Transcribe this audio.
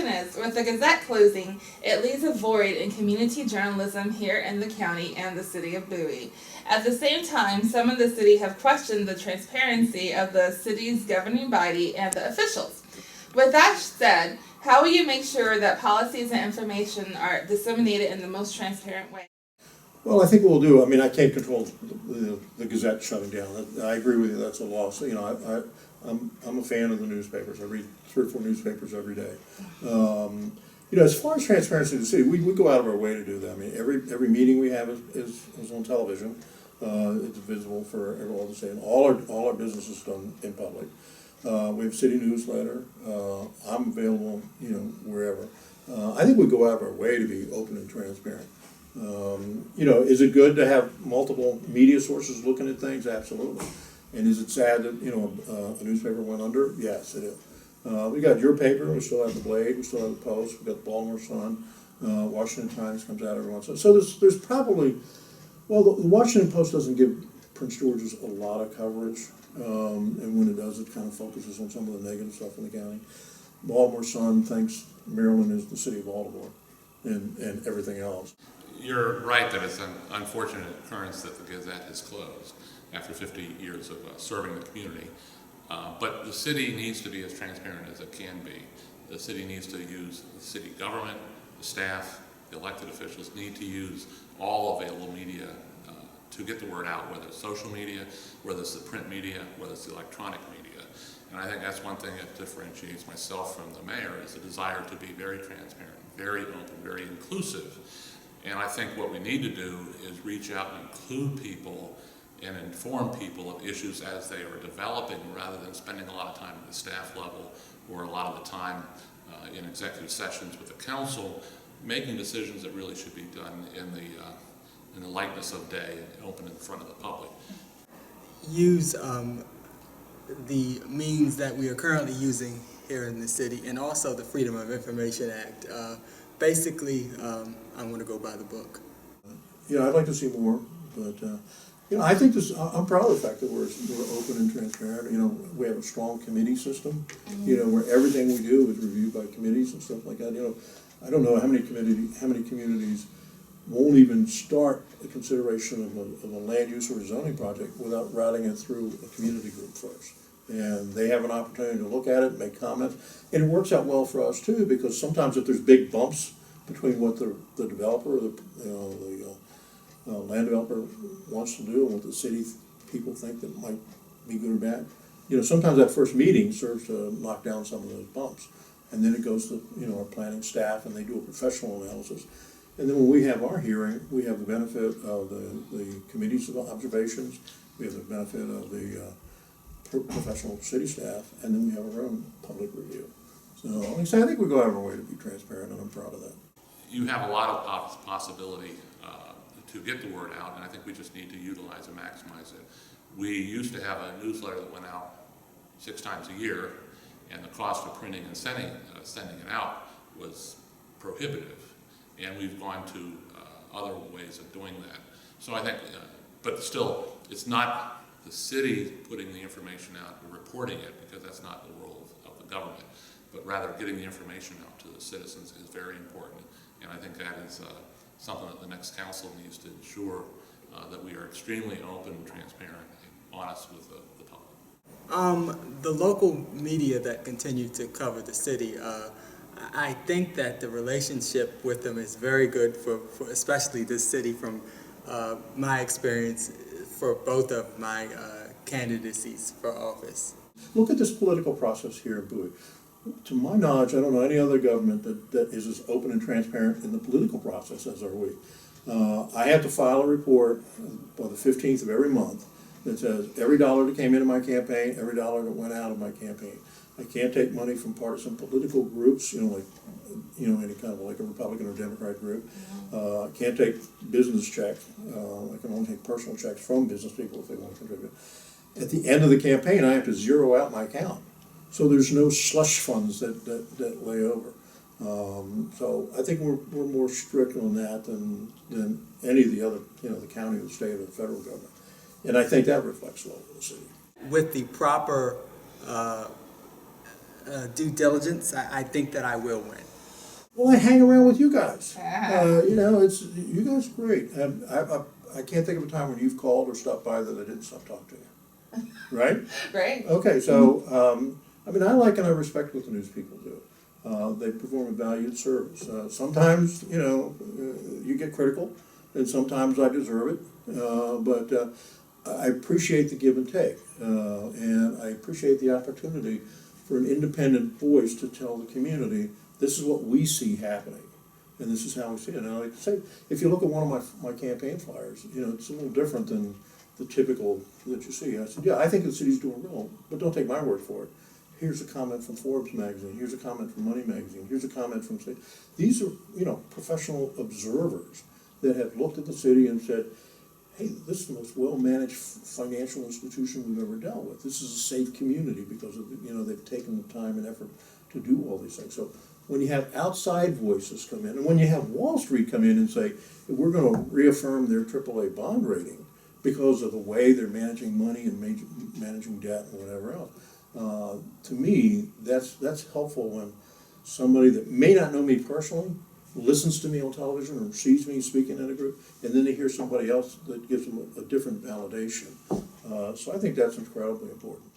question is, with the Gazette closing, it leaves a void in community journalism here in the county and the city of Bowie. At the same time, some in the city have questioned the transparency of the city's governing body and the officials. With that said, how will you make sure that policies and information are disseminated in the most transparent way? Well, I think what we'll do, I mean, I can't control the Gazette shutting down. I agree with you, that's a loss. You know, I'm a fan of the newspapers. I read 3 or 4 newspapers every day. You know, as far as transparency in the city, we go out of our way to do that. I mean, every meeting we have is on television. It's visible for everyone to see, and all our business is done in public. We have a city newsletter. I'm available, you know, wherever. I think we go out of our way to be open and transparent. You know, is it good to have multiple media sources looking at things? Absolutely. And is it sad that, you know, a newspaper went under? Yes, it is. We got your paper, we still have the Blade, we still have the Post, we got the Baltimore Sun, Washington Times comes out every once in a while. So there's probably, well, the Washington Post doesn't give Prince George's a lot of coverage, and when it does, it kind of focuses on some of the negative stuff in the county. Baltimore Sun thinks Maryland is the city of Baltimore and everything else. You're right that it's an unfortunate occurrence that the Gazette has closed after 50 years of serving the community. But the city needs to be as transparent as it can be. The city needs to use the city government, the staff, the elected officials need to use all available media to get the word out, whether it's social media, whether it's the print media, whether it's the electronic media. And I think that's one thing that differentiates myself from the mayor is the desire to be very transparent, very open, very inclusive. And I think what we need to do is reach out and include people and inform people of issues as they are developing rather than spending a lot of time at the staff level or a lot of the time in executive sessions with the council, making decisions that really should be done in the lightness of day, open in front of the public. Use the means that we are currently using here in the city and also the Freedom of Information Act. Basically, I'm going to go by the book. Yeah, I'd like to see more, but you know, I think this. I'm proud of the fact that we're open and transparent. You know, we have a strong committee system. You know, where everything we do is reviewed by committees and stuff like that. You know, I don't know how many communities won't even start the consideration of a land use or a zoning project without routing it through a community group first. And they have an opportunity to look at it, make comments, and it works out well for us too, because sometimes if there's big bumps between what the developer, the land developer wants to do and what the city people think that might be good or bad, you know, sometimes that first meeting serves to knock down some of those bumps, and then it goes to, you know, our planning staff and they do a professional analysis. And then when we have our hearing, we have the benefit of the committee's observations, we have the benefit of the professional city staff, and then we have our own public review. So, like I say, I think we go out of our way to be transparent, and I'm proud of that. You have a lot of possibility to get the word out, and I think we just need to utilize and maximize it. We used to have a newsletter that went out 6 times a year, and the cost of printing and sending it out was prohibitive, and we've gone to other ways of doing that. So I think, but still, it's not the city putting the information out and reporting it, because that's not the role of the government, but rather getting the information out to the citizens is very important. And I think that is something that the next council needs to ensure that we are extremely open, transparent, and honest with the public. The local media that continue to cover the city, I think that the relationship with them is very good for especially this city from my experience for both of my candidacies for office. Look at this political process here in Bowie. To my knowledge, I don't know any other government that is as open and transparent in the political process as are we. I have to file a report by the 15th of every month that says every dollar that came into my campaign, every dollar that went out of my campaign. I can't take money from partisan political groups, you know, like, you know, any kind of like a Republican or Democrat group. I can't take business checks. I can only take personal checks from business people if they want to contribute. At the end of the campaign, I have to zero out my account. So there's no slush funds that lay over. So I think we're more strict on that than any of the other, you know, the county, the state, or the federal government. And I think that reflects well in the city. With the proper due diligence, I think that I will win. Well, I hang around with you guys. Ah. You know, you guys are great. I can't think of a time when you've called or stopped by that I didn't stop talking to you. Right? Right? Okay, so, I mean, I like and I respect what the news people do. They perform a valued service. Sometimes, you know, you get critical, and sometimes I deserve it. But I appreciate the give and take, and I appreciate the opportunity for an independent voice to tell the community, this is what we see happening, and this is how we see it. And I like to say, if you look at one of my campaign flyers, you know, it's a little different than the typical that you see. I said, yeah, I think the city's doing well, but don't take my word for it. Here's a comment from Forbes magazine, here's a comment from Money magazine, here's a comment from, these are, you know, professional observers that have looked at the city and said, hey, this is the most well-managed financial institution we've ever dealt with. This is a safe community because of, you know, they've taken the time and effort to do all these things. So when you have outside voices come in, and when you have Wall Street come in and say, we're going to reaffirm their AAA bond rating because of the way they're managing money and managing debt and whatever else, to me, that's helpful when somebody that may not know me personally listens to me on television or sees me speaking in a group, and then they hear somebody else that gives them a different validation. So I think that's incredibly important.